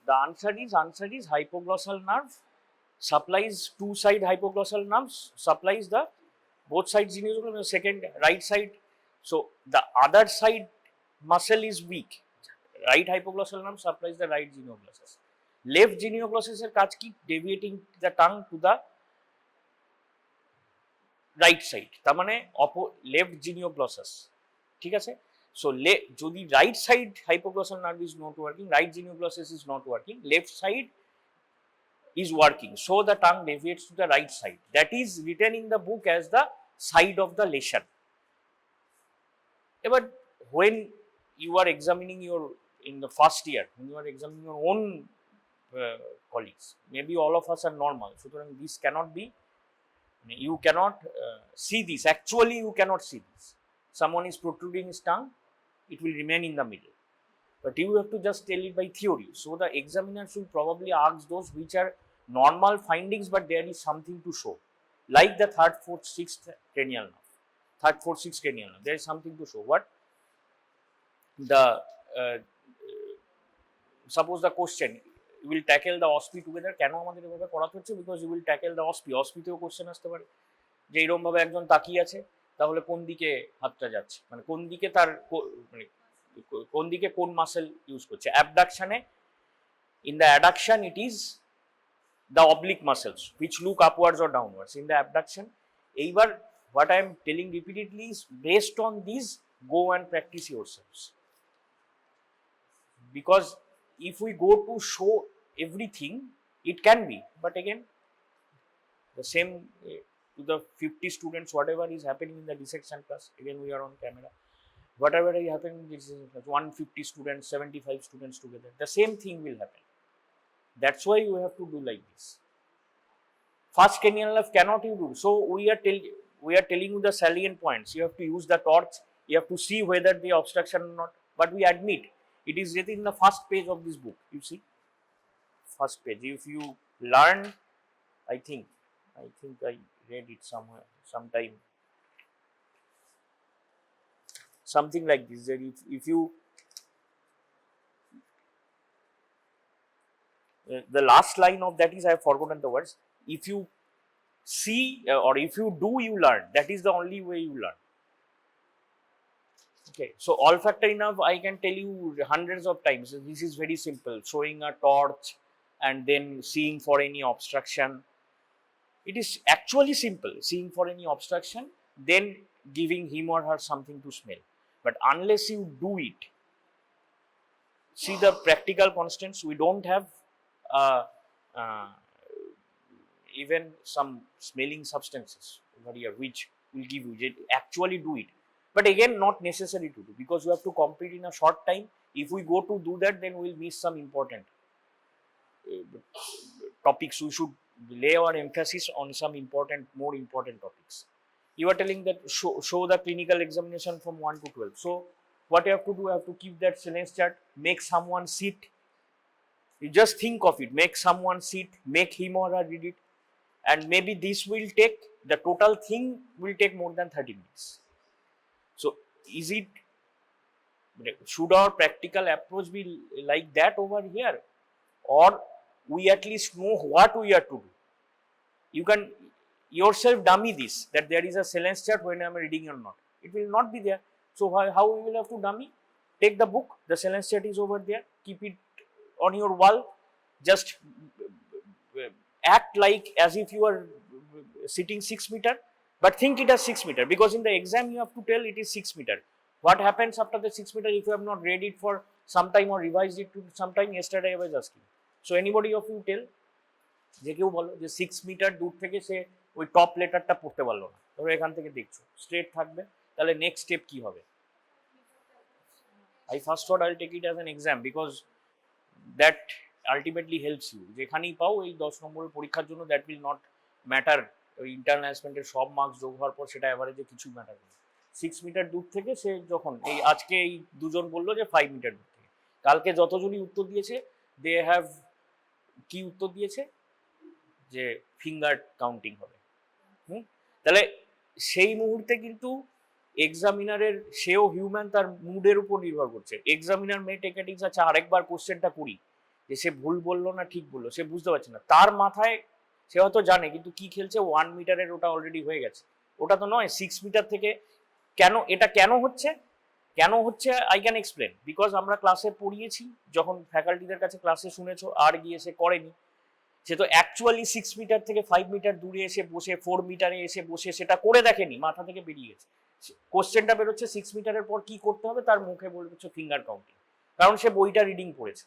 The answer is hypoglossal nerve supplies two-side hypoglossal nerves, supplies the both sides genioglossus, second right side. So the other side muscle is weak. Right hypoglossal nerve supplies the right genioglossus. Left genioglossus এর কাজ কি? Deviating the tongue to the right side. তার মানে left genioglossus, ঠিক আছে? So যদি right side hypoglossal nerve is not working, right genioglossus is not working, left side is working, so the tongue deviates to the right side. That is written in the book as the side of the lesion. But when you are examining your in the first year, when you are examining your own colleagues, maybe all of us are normal, so this cannot be, you cannot see this. Actually you cannot see this. Someone is protruding his tongue, it will remain in the middle, but you have to just tell it by theory. So the examiner should probably ask those which are normal findings, but there is something to show, like the third, fourth, sixth cranial nerve. Third, fourth, sixth cranial nerve, there is something to show. What the suppose the question, you will tackle the OSPI together. কেন আমাদের এভাবে পড়াতে হচ্ছে? Because you will tackle the OSPI. OSPI-তেও question আসতে পারে যে এরকম ভাবে একজন তাকিয়ে আছে, তাহলে কোন দিকে হাতটা যাচ্ছে, মানে কোন দিকে তার, মানে কোন দিকে কোন মাসেল ইউজ করছে। অ্যাবডাকশনে, in the adduction it is the oblique muscles which look upwards or downwards. In the abduction, এইবার what I am telling repeatedly is based on these, go and practice yourselves, because if we go to show everything, it can be, but again the same to the 50 students, whatever is happening in the dissection class, again we are on camera, whatever is happening in this 150 students, 75 students together, the same thing will happen. That's why you have to do like this. First cranial nerve cannot you do. So we are telling you the salient points. You have to use the torch, you have to see whether the obstruction or not, but we admit it is written in the first page of this book. You see, first page. If you learn, I think I read it somewhere, sometime, something like this, that if you the last line of that is, I have forgotten the words, if you see or if you do, you learn. That is the only way you learn. Okay, so olfactory nerve, I can tell you hundreds of times. This is very simple, showing a torch and then seeing for any obstruction. It is actually simple, seeing for any obstruction, then giving him or her something to smell. But unless you do it, see the practical constants, we don't have even some smelling substances over here which will give you, actually do it. But again, not necessary to do, because you have to complete in a short time. If we go to do that, then we will miss some important topics. We should lay our emphasis on some more important topics. You are telling that show the clinical examination from 1 to 12. So what you have to do, you have to keep that sentence chart, make someone sit. You just think of it, make someone sit, make him or her read it, and maybe this will take, the total thing will take more than 30 minutes. So is it, should our practical approach be like that over here, or we at least know what we are to do? You can yourself dummy this, that there is a sentence chart when I am reading or not. It will not be there. So how we will have to dummy? Take the book, the sentence chart is over there, keep it on your wall, just act like as if you are sitting 6 meter, but think it as 6 meter, because in the exam you have to tell it is 6 meter. What happens after the 6 meter if you have not read it for some time or revised it to some time? Yesterday I was asking, so anybody of you tell, যে কেউ বলো যে 6 metre দূর থেকে সে ওই top লেটারটা পড়তে পারলো না, ধরো এখান থেকে দেখছো স্ট্রেট থাকবে, তাহলে নেক্সট স্টেপ কি হবে? I first thought I'll take it as an exam, because that ultimately helps you. যেখানেই পাও এই 10 নম্বরের পরীক্ষার জন্য, that will not matter. ওই ইন্টারনাল অ্যাসেসমেন্টের সব মার্কস যোগ হওয়ার পর সেটা এভারেজে কিছুই ম্যাটার করে। 6 মিটার দূর থেকে সে যখন, এই আজকে এই দুজন বললো যে 5 মিটার দূর থেকে, কালকে যতজনই উত্তর দিয়েছে দে হ্যাভ কি উত্তর দিয়েছে, যে ফিঙ্গার কাউন্টিং হবে। তাহলে সেই মুহূর্তে কিন্তু এক্সামিনারের, সেও হিউম্যান, তার মুডের উপর নির্ভর করছে। এক্সামিনার মে টেক ইট, আচ্ছা আরেকবার কোশ্চেনটা করি, যে সে ভুল বললো না ঠিক বললো সে বুঝতে পারছে না, তার মাথায় সে হয়তো জানে কিন্তু কি খেলছে 1 মিটারের ওটা অলরেডি হয়ে গেছে, ওটা তো নয় 6 মিটার থেকে। এটা কেন হচ্ছে আই ক্যান এক্সপ্লেন, বিকজ আমরা ক্লাসে পড়িয়েছি, যখন ফ্যাকাল্টিদের কাছে ক্লাসে শুনেছো আর গিয়ে সে করেনি, সে তো অ্যাকচুয়ালি 6 মিটার থেকে 5 মিটার দূরে এসে বসে 4 মিটারে এসে বসে সেটা করে দেখেনি, মাথা থেকে বেরিয়ে গেছে। কোশ্চেনটা বেরোচ্ছে 6 মিটারের পর কি করতে হবে, তার মুখে বলছে ফিঙ্গার কাউন্টিং, কারণ সে বইটা রিডিং করেছে,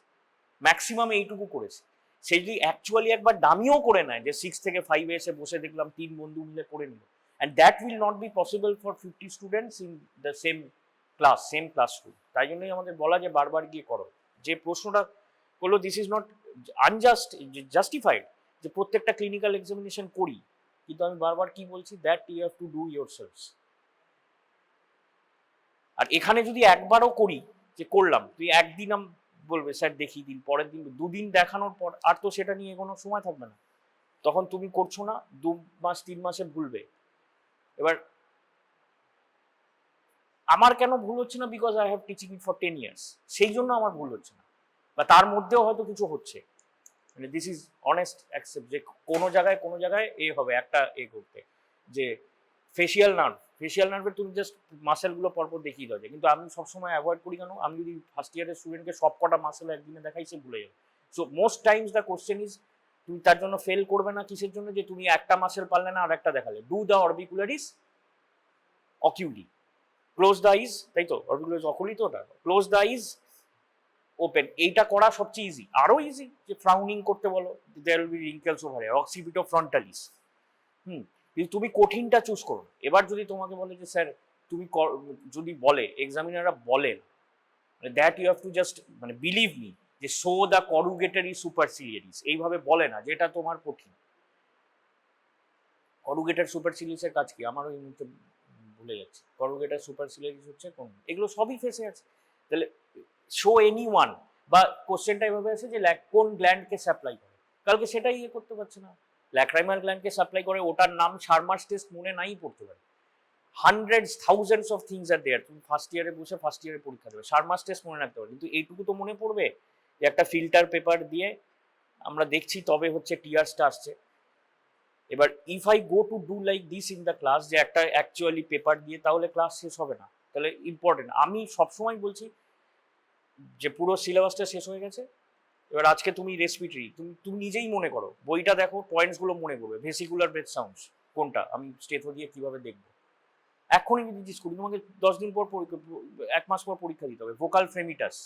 ম্যাক্সিমাম এইটুকু করেছে। সে যদি অ্যাকচুয়ালি একবার দামিও করে নেয় যে 6 থেকে 5 এসে বসে দেখলাম 3 বন্ধু মিলে করে নিল, and that will not be possible for 50 students in the same classroom. তাই জন্যই আমাদের বলা যে বারবার গিয়ে করো। যে প্রশ্নটা হলো দিস ইজ নট জাস্টিফাইড যে প্রত্যেকটা ক্লিনিক্যাল এক্সামিনেশন করি, কিন্তু আমি বারবার কি বলছি, that you have to do yourselves. আর এখানে যদি একবারও করি যে করলাম, তুই একদিন বলবে স্যার দেখিয়ে দিন, পরের দিন 2 দিন দেখানোর পর আর তো সেটা নিয়ে কোনো সময় থাকবে না, তখন তুমি করছো না, 2 মাস 3 মাসে ভুলবে। এবার আমার কেন ভুল হচ্ছে না, because I have teaching for 10 years, সেই জন্য আমার ভুল হচ্ছে না, বা তার মধ্যেও হয়তো কিছু হচ্ছে, মানে দিস ইজ অনেস্ট অ্যাকসেপ্ট যে কোনো জায়গায় হবে একটা করতে, যে ফেসিয়াল নার্ভের তুমি জাস্ট মাসেলগুলো পরপর দেখিয়ে দাও, কিন্তু আমি সবসময় অ্যাভয়েড করি কেন, আমি যদি ফার্স্ট ইয়ারের স্টুডেন্টকে সব কটা মাসেল একদিনে দেখাই সে ভুলে যাবে। So most Times the question is, তুমি তার জন্য ফেল করবে না কিসের জন্য, যে তুমি একটা মাসেল পারলে না আর একটা দেখালে। Do the orbicularis oculi, close the eyes, তাই তো অরবিকুলারিস অকুলি তো ওটা, ক্লোজ দ্য আইজ ওপেন, এইটা করা সবচেয়ে ইজি। আরো ইজি যে ফ্রাউনিং করতে বলো, there will be wrinkles over here, occipito frontalis. কিন্তু তুমি কঠিনটা চুজ করো। এবার যদি তোমাকে বলে যে স্যার তুমি যদি বলে এক্সামিনাররা বলেন, that you have to just মানে বিলিভ মি যে শো দ্য করুগেটরি সুপারসিলিয়ারিস, এইভাবে বলে না যেটা তোমার কঠিন। করুগেটর সুপারসিলিয়ারিসের কাজ কি আমারও এই মুহূর্তে ভুলে যাচ্ছি। করুগেটর সুপারসিলিয়ারিস হচ্ছে কোন, এগুলো সবই ফেসে আছে। তাহলে শো এনি ওয়ান, বা কোশ্চেনটা এভাবে আছে যে কোন গ্ল্যান্ডকে সাপ্লাই করে, কালকে সেটাই করতে পারছে না, ল্যাক্রাইমাল গ্ল্যান্ডকে সাপ্লাই করে, ওটার নাম শার্মাস টেস্ট মনে নাই পড়তে পারে, hundreds thousands of things are দেয়ার, তুমি ফার্স্ট ইয়ারে বসে ফার্স্ট ইয়ারে পরীক্ষা দেবে, শার্মাস টেস্ট মনে রাখতে পারবে, কিন্তু এইটুকু তো মনে পড়বে যে একটা ফিল্টার পেপার দিয়ে আমরা দেখছি তবে হচ্ছে টিয়ার্সটা আসছে। এবার if I go to do like this in the class, যে একটা অ্যাকচুয়ালি পেপার দিয়ে, তাহলে ক্লাস শেষ হবে না। তাহলে ইম্পর্টেন্ট, আমি সবসময় বলছি যে পুরো সিলেবাসটা শেষ হয়ে গেছে, এবার আজকে তুমি রেসপিটরি তুমি নিজেই মনে করো, বইটা দেখো, পয়েন্টসগুলো মনে করবে, ভেসিকুলার ব্রেথ সাউন্ডস কোনটা, আমি স্টেথো দিয়ে কিভাবে দেখবো, এখনই যদি জিজ্ঞেস করি তোমাকে 10 দিন পর 1 মাস পর পরীক্ষা দিতে হবে, ভোকাল ফ্রেমিটাস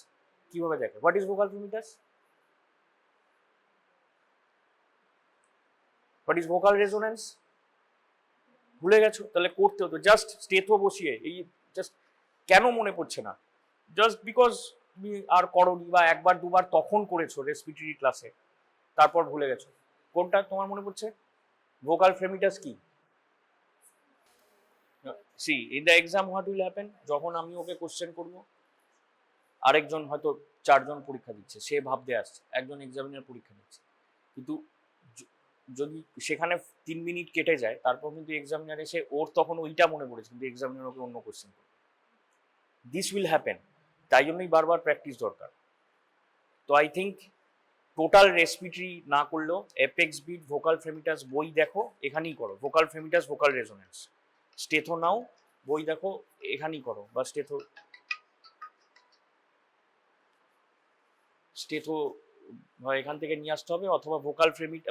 কিভাবে দেখে, what is vocal fremitus, what is vocal resonance, ভুলে গেছো, তাহলে করতে হতো জাস্ট স্টেথো বসিয়ে, এই জাস্ট কেন মনে পড়ছে না, জাস্ট বিকজ তুমি আর করোনি, বা একবার দুবার তখন করেছো রেসপিটরি ক্লাসে, তারপর ভুলে গেছো। কোনটা তোমার মনে পড়ছে, ভোকাল ফ্রেমিটাস কি? See in the exam what will happen, যখন আমি ওকে কোশ্চেন করবো, আরেকজন হয়তো 4জন পরীক্ষা দিচ্ছে, সে ভাবতে আসছে একজন এক্সামিনার পরীক্ষা দিচ্ছে, কিন্তু যদি সেখানে 3 মিনিট কেটে যায়, তারপর কিন্তু এক্সামিনার এসে ওর তখন ওইটা মনে পড়েছে, কিন্তু এক্সামিনার ওকে অন্য কোশ্চেন করবে, দিস উইল হ্যাপেন। তাই জন্যই বারবার প্র্যাকটিস দরকার। তো আই থিঙ্ক টোটাল রেসপিটরি না করলেও এপেক্স বিট, ভোকাল ফ্রেমিটাস বই দেখো, এখানেই করো, ভোকাল ফ্রেমিটাস, ভোকাল রেজোনেন্স, স্টেথো নাও বই দেখো, এখানেই করো, বা স্টেথো এখান থেকে নিয়ে আসতে হবে, অথবা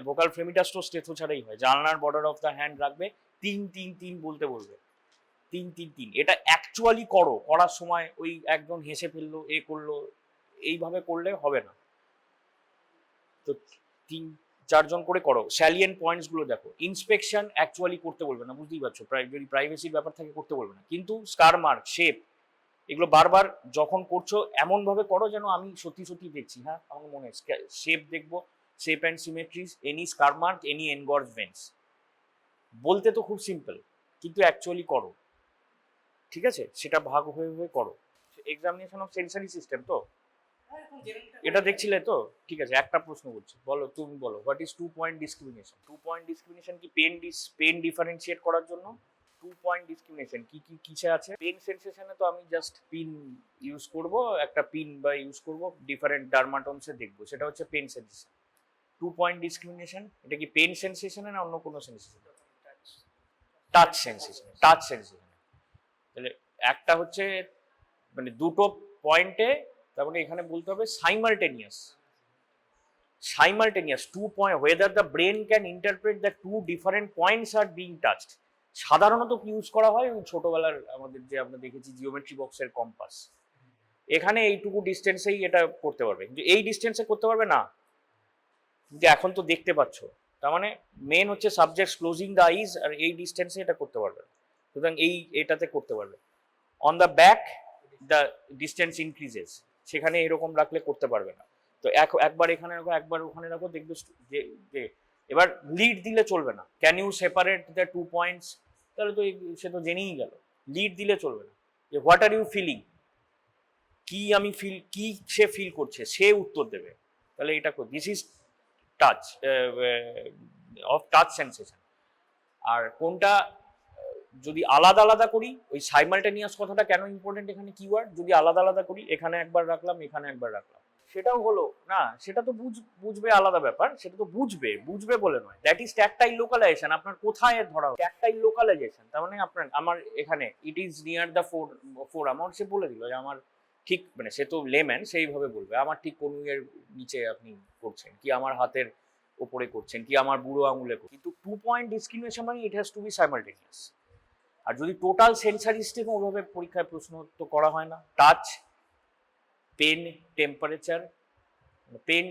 ভোকাল ফ্রেমিটাস তো স্টেথো ছাড়াই হয়, জানলার বর্ডার অফ দ্য হ্যান্ড রাখবে, 3-3-3 বলতে বলবে, 3-3-3, এটা অ্যাকচুয়ালি করার সময় ওই একজন হেসে ফেললো করলো এইভাবে করলে হবে না, তো 3-4 জন করে করো, স্যালিয়েন্ট পয়েন্টস গুলো দেখো, ইন্সপেকশন অ্যাকচুয়ালি করতে বলবে না, বুঝতেই পারছো, যদি প্রাইভেসির ব্যাপার থাকে করতে বলবে না, কিন্তু স্কার মার্ক, শেপ, এগুলো বারবার যখন করছো এমন ভাবে করো যেন আমি সত্যি সত্যি দেখছি, হ্যাঁ আমার মনে হয় শেপ দেখবো, shape and symmetries, any scar mark, any engorged veins, বলতে তো খুব সিম্পল, কিন্তু অ্যাকচুয়ালি করো, ঠিক আছে, সেটা ভাগ হয়ে হয়ে করো। এক্সামিনেশন অফ সেন্সারি সিস্টেম তো এটা দেখছিলে তো, ঠিক আছে, একটা প্রশ্ন করছি, বলো তুমি বলো, what is 2 point discrimination? 2 point discrimination কি পেন ডিফারেন্সিয়েট করার জন্য, 2 point ডিসক্রিমিনেশন কি কি কিসে আছে? পেন সেন্সেশনে তো আমি জাস্ট পিন ইউজ করব, একটা পিন বা ইউজ করব ডিফারেন্ট ডার্মাটোমসে দেখবো, সেটা হচ্ছে পেন সেন্সেশন। 2 point ডিসক্রিমিনেশন এটা কি পেন সেন্সেশনে না অন্য কোনো sensation? Touch sensation, touch sensation. তাহলে একটা হচ্ছে মানে দুটো পয়েন্টে, তার মানে এখানে বলতে হবে simultaneous, simultaneous 2 point, whether the brain can interpret the two different points are being touched. সাধারণত কি ইউজ করা হয় ওই ছোটবেলার আমাদের যে আমরা দেখেছি জিওমেট্রি বক্সের কম্পাস, এখানে এইটুকু ডিস্টেন্সেই এটা করতে পারবে, কিন্তু এই ডিস্টেন্সে করতে পারবে না, কিন্তু এখন তো দেখতে পাচ্ছ, তার মানে মেন হচ্ছে সাবজেক্ট ক্লোজিং দ্য আইজ, আর এই ডিস্টেন্সে এটা করতে পারবে, সুতরাং এটাতে করতে পারবে। On the back the distance increases, সেখানে এরকম রাখলে করতে পারবে না। তো একবার এখানে রাখো, একবার ওখানে রাখো, দেখবে যে এবার লিড দিলে চলবে না। Can you separate the 2 points? তাহলে তো সে তো জেনেই গেল। লিড দিলে চলবে না, যে হোয়াট আর ইউ ফিলিং, কি আমি কি সে ফিল করছে, সে উত্তর দেবে। তাহলে এটা this is touch, of touch sensation. আর কোনটা যদি আলাদা আলাদা করি, ওই সাইমালটেনিয়াস কথাটা কেন ইম্পর্টেন্ট এখানে কিওয়ার্ড, যদি আলাদা আলাদা করি, এখানে একবার রাখলাম, এখানে একবার রাখলাম, সেটাও হলো না, সেটা তো বুঝবে, আলাদা ব্যাপার, সেটা তো বুঝবে বলে নয়। That is tactile localisation. আপনার কোথায় ধরা ট্যাকটাইল লোকালাইজেশন, তার মানে আমার এখানে it is near the four, আমার সে বলে দিল যে আমার ঠিক, মানে সে তো লেম্যান, সেইভাবে বলবে আমার ঠিক কনুইয়ের নিচে আপনি করছেন, কি আমার হাতের ওপরে করছেন, কি আমার বুড়ো আঙুলে, কিন্তু 2 point ডিসক্রিমিনেশন মানে it has to be simultaneous. আর যদি টোটাল সেন্সারি সিস্টেম ওভাবে পরীক্ষায় প্রশ্ন তো করা হয় না, touch, pain,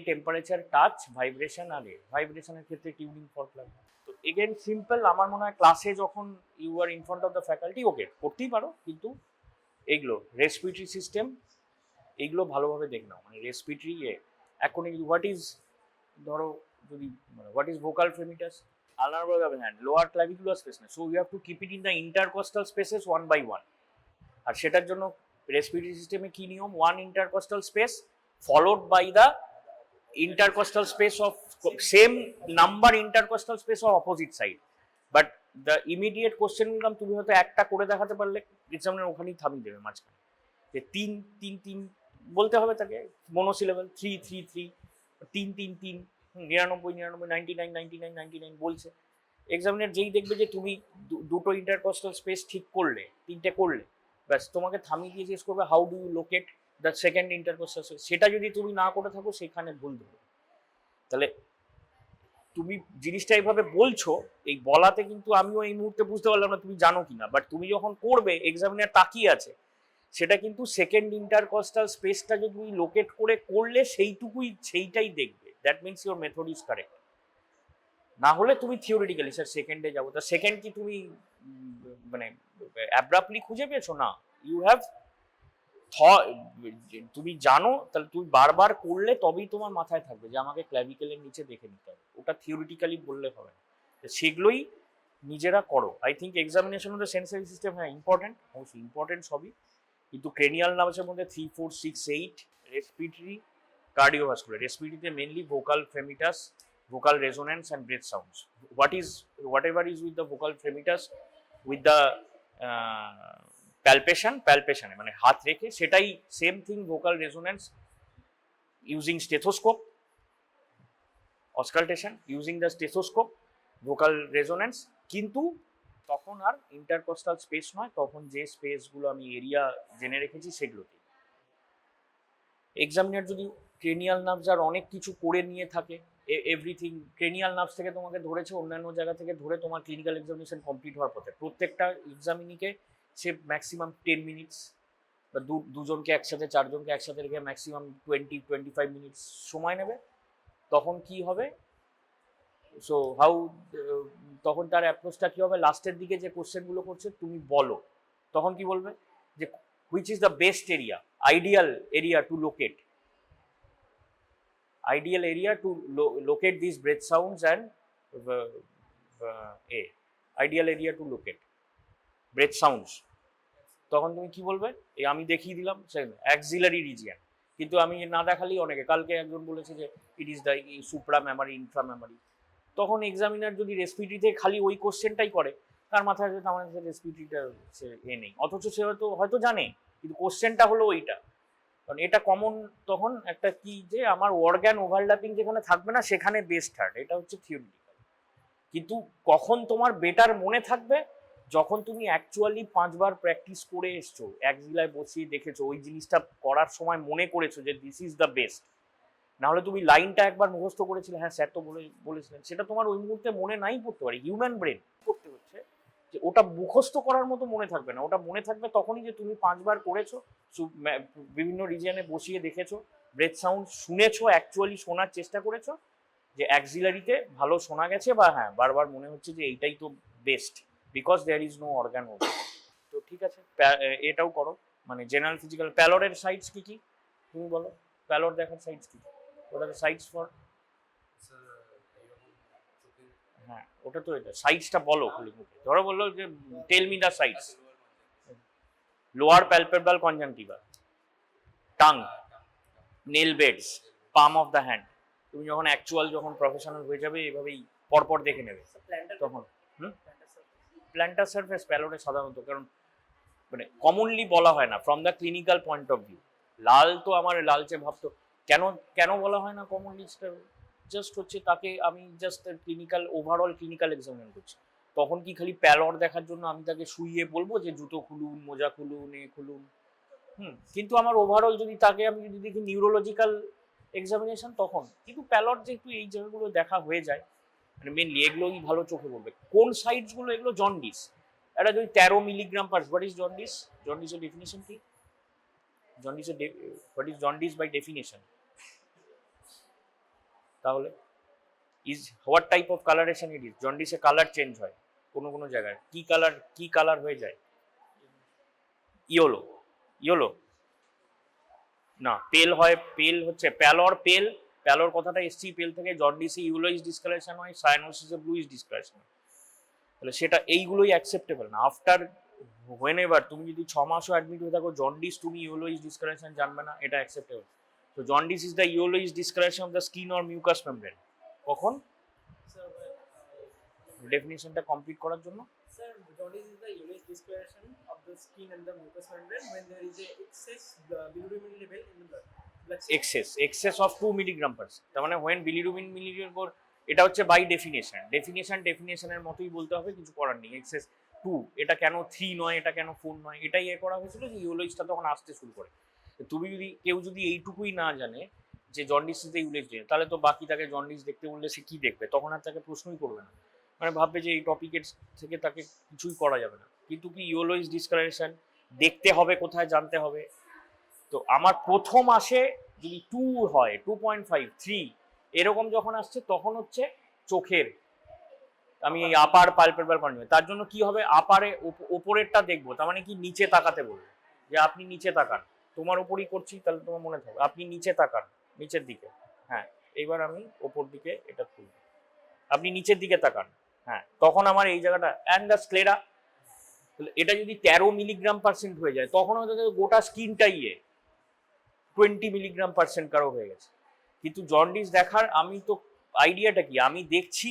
temperature, touch, vibration, আর ভাইব্রেশনের ক্ষেত্রে টিউনিং ফর্ক লাগবে। তো এগেন সিম্পল, আমার মনে হয় ক্লাসে যখন you are in front of the faculty, okay করতেই পারো, কিন্তু এইগুলো রেসপিরেটরি সিস্টেম এইগুলো ভালোভাবে দেখ নাও, মানে রেসপিরেটরি এখন হোয়াট ইজ, ধরো যদি what is vocal fremitus, ulnar valve of the hand, lower clavicular space, so you have to keep it in the intercostal spaces one by one. আর সেটার জন্য রেসপিরেটরি সিস্টেমে কি নিয়ম, one intercostal space followed by the intercostal space of same number intercostal space of opposite side, but the immediate question will come, তুমি হয়তো একটা করে দেখাতে পারলে এক্সামিনার ওখানেই থামিয়ে দেবে মাঝখানে, যে 3-3-3 বলতে হবে তাকে, মনোসিলেবল 3-3-3, 3-3-3, 99-99-99-99 বলছে। এক্সামিনার যেই দেখবে যে তুমি দুটো ইন্টারকস্টাল স্পেস ঠিক করলে, তিনটে করলে, ব্যাস তোমাকে থামিয়ে দিয়ে জিজ্ঞেস করবে how do you locate the second intercostal space, সেটা যদি তুমি না করে থাকো সেখানে ভুল দেবে। তাহলে তুমি জিনিসটা এইভাবে বলছো, এই বলাতে কিন্তু আমিও এই মুহূর্তে বুঝতে পারলাম না তুমি জানো কিনা, বাট তুমি যখন করবে এক্সামিনার তাকিয়ে আছে, সেটা কিন্তু সেকেন্ড ইন্টারকস্টাল স্পেসটা যদি তুমি লোকেট করে করলে সেইটাই দেখবে, that means your method is correct. না হলে তুমি থিওরিটিক্যালি স্যার সেকেন্ডে যাবো, তা সেকেন্ড কি তুমি মানে অ্যাব্রাপ্টলি খুঁজে পেয়েছো না, ইউ হ্যাভ তুমি জানো, তাহলে তুমি বারবার করলে তবেই তোমার মাথায় থাকবে যে আমাকে ক্ল্যাভিকেলের নিচে দেখে নিতে হবে, ওটা থিওরিটিক্যালি বললে হবে না, সেগুলোই নিজেরা করো। I think examination of the sensory system, হ্যাঁ ইম্পর্টেন্ট, অবশ্যই ইম্পর্টেন্ট সবই, কিন্তু ক্রেনিয়াল নার্ভসের মধ্যে 3, 4, 6, 8, রেসপিরেটরি, কার্ডিওভাস্কুলার। রেসপিরেটরিতে mainly vocal fremitus, vocal resonance and breath sounds. Whatever is with the vocal fremitus, with the palpation মানে হাত রেখে, সেটাই same thing, vocal resonance using stethoscope, auscultation using the stethoscope, vocal resonance, কিন্তু তখন আর intercostal space নয়, তখন যে স্পেসগুলো আমি এরিয়া জেনে রেখেছি সেগুলোতে। এক্সামিনার যদি ক্রেনিয়াল নার্ভস আর অনেক কিছু করে নিয়ে থাকে, এভরিথিং ক্রেনিয়াল নার্ভস থেকে তোমাকে ধরেছে, অন্যান্য জায়গা থেকে ধরে তোমার ক্লিনিক্যাল এক্সামিনেশন কমপ্লিট হওয়ার পথে, প্রত্যেকটা এক্সামিনিকে সে ম্যাক্সিমাম 10 মিনিটস, বা দুজনকে একসাথে, চারজনকে একসাথে রেখে ম্যাক্সিমাম 20-25 মিনিটস সময় নেবে। তখন কি হবে, সো তখন তার অ্যাপ্রোচটা কি হবে, লাস্টের দিকে যে কোশ্চেনগুলো করছে তুমি বলো, তখন কি বলবে যে which is the best area, ideal area to locate, ideal area to locate these breath sounds and ideal area to locate breath sounds, তখন তুমি কি বলবে, এই আমি দেখিয়ে দিলাম অ্যাক্সিলারি রিজিয়ন, কিন্তু আমি না দেখালেই অনেকে, কালকে একজন বলেছে যে it is the supra Memari, infra Memari, তখন এক্সামিনার যদি রেসপিরেটরিতে খালি ওই কোশ্চেনটাই করে, তার মাথায় হয়তো আমাদের রেসপিরেটরিটা সে নেই, অথচ সে হয়তো জানে, কিন্তু কোশ্চেনটা হলো ওইটা। কারণ এটা কমন তখন একটা কি, যে আমার অর্গান ওভারল্যাপিং যেখানে থাকবে না সেখানে বেস্ট হার্ট, এটা হচ্ছে থিওরিটিক্যাল। কিন্তু কখন তোমার বেটার মনে থাকবে, যখন তুমি অ্যাকচুয়ালি 5বার প্র্যাকটিস করে এসছো, এক জিলায় বসিয়ে দেখেছো, ওই জিনিসটা করার সময় মনে করেছো যে দিস ইজ দ্য বেস্ট। নাহলে তুমি লাইনটা একবার মুখস্থ করেছিলে, হ্যাঁ স্যার তো বলেছিলেন, সেটা তোমার ওই মুহূর্তে মনে নাই পড়তে পারে। হিউম্যান ব্রেন করতে হচ্ছে যে ওটা মুখস্থ করার মতো মনে থাকবে না, ওটা মনে থাকবে তখনই যে তুমি 5বার করেছো, বিভিন্ন রিজিয়নে বসিয়ে দেখেছো, ব্রেথ সাউন্ড শুনেছো, অ্যাকচুয়ালি শোনার চেষ্টা করেছো, যে অ্যাক্সিলারিতে ভালো শোনা গেছে, বা হ্যাঁ বারবার মনে হচ্ছে যে এইটাই তো best, because there is no organ over. তো ঠিক আছে, এটাও করো। মানে জেনারেল ফিজিক্যাল প্যালরের সাইডস কি কি তুমি বলো, প্যালর দেখার সাইডস কি, ওটা তো সাইডস ফর, হ্যাঁ ওটা তো, এটা সাইডসটা বলো খুলে মুখে, ধরো বললো যে tell me the sides. Lower palpebral conjunctiva, tongue, nail beds, palm of the hand. তুমি যখন অ্যাকচুয়াল যখন প্রফেশনাল হয়ে যাবে এভাবেই পরপর দেখে নেবে তখন। প্ল্যান্টার সারফেস প্যালোরে সাধারণত, কারণ মানে কমনলি বলা হয় না from the clinical point of view. লাল তো আমার লালচে ভাবতো, কেন কেন বলা হয় না কমনলি, জাস্ট হচ্ছে তাকে আমি just clinical overall clinical examine করছি, তখন কি খালি প্যালর দেখার জন্য আমি তাকে শুইয়ে বলবো যে জুতো খুলুন, মোজা খুলুন, খুলুন। কিন্তু আমার ওভারঅল যদি তাকে আমি যদি দেখি নিউরোলজিক্যাল এক্সামিনেশন তখন, কিন্তু প্যালট যেহেতু এই জায়গাগুলো দেখা হয়ে যায়, মানে মেনলি এগুলোই ভালো চোখে পড়বে। কোন সাইডস গুলো, এগুলো জন্ডিস। এটা যদি 13 milligram per, what is jaundice? জন্ডিসের ডেফিনেশন কি? জন্ডিসের what is jaundice by definition? তাহলে is what type of coloration it is? জন্ডিসে কালার চেঞ্জ হয় কোনো জায়গায়, কি কালার হয়ে যায়? ইয়েলো, ইয়েলো না, পেল হয়, পেল হচ্ছে প্যালর, প্যালর কথাটা এসছি পেল থেকে। জন্ডিসে ইউলোইজ ডিসকালারেশন হয়, সায়ানোসিসে ব্লুইজ ডিসকালারেশন হয়, তাহলে সেটা এইগুলোই অ্যাকসেপ্টেবল না। আফটার হোয়েন এভার তুমি যদি 6 মাসও অ্যাডমিট হয়ে থাকো, জন্ডিস তুমি ইউলোইজ ডিসকালারেশন জানবে না, এটা অ্যাকসেপ্টেবল। তো jaundice is the yellowish discoloration of the skin or mucous membrane. কখন? ডেফিনিশনটা কমপ্লিট করার জন্য। Sir, jaundice is the yellowish discoloration of the skin and the mucous membrane when there is a excess bilirubin level in the blood. Access of 2 milligram per, তার মানে when bilirubin milligram পর, এটা হচ্ছে by ডেফিনেশনের মতোই বলতে হবে, কিছু করার নেই। এক্সেস 2, এটা কেন 3 নয়, এটা কেন 4 নয়, এটাই করা হয়েছিল যে ইউলোইজটা তখন আসতে শুরু করে। তুমি যদি কেউ যদি এইটুকুই না জানে যে জন্ডিস ইজ দ্য ইউলোইজ, তাহলে তো বাকি তাকে জন্ডিস দেখতে বললে সে কি দেখবে, তখন আর তাকে প্রশ্নই করবে না, মানে ভাববে যে এই টপিকের থেকে তাকে কিছুই করা যাবে না। কিন্তু কি ইউলোইজ ডিসকালারেশন দেখতে হবে কোথায়, জানতে হবে। তো আমার প্রথম আসে যদি 2 হয়, 2.5, 3 এরকম যখন আসছে, তখন হচ্ছে চোখের, আমি এই আপার পালপেব্রাল কনজাংটিভা। তার জন্য কি হবে, আপারে ওপরেরটা দেখবো, তার মানে কি নিচে তাকাতে বলবো, যে আপনি নিচে তাকান, তোমার উপরই করছি তাহলে তোমার মনে থাকবে, আপনি নিচে তাকান, নিচের দিকে। হ্যাঁ, এইবার আমি ওপর দিকে এটা খুলবো, আপনি নিচের দিকে তাকান। হ্যাঁ, তখন আমার এই জায়গাটা অ্যান্ড দ্য স্ক্লেরা, এটা যদি 13 মিলিগ্রাম পার্সেন্ট হয়ে যায়, তখন হয়তো গোটা স্কিনটাই 20 মিলিগ্রাম পার্সেন্ট কারো হয়ে গেছে। কিন্তু জন্ডিস দেখার আমি তো আইডিয়াটা কি, আমি দেখছি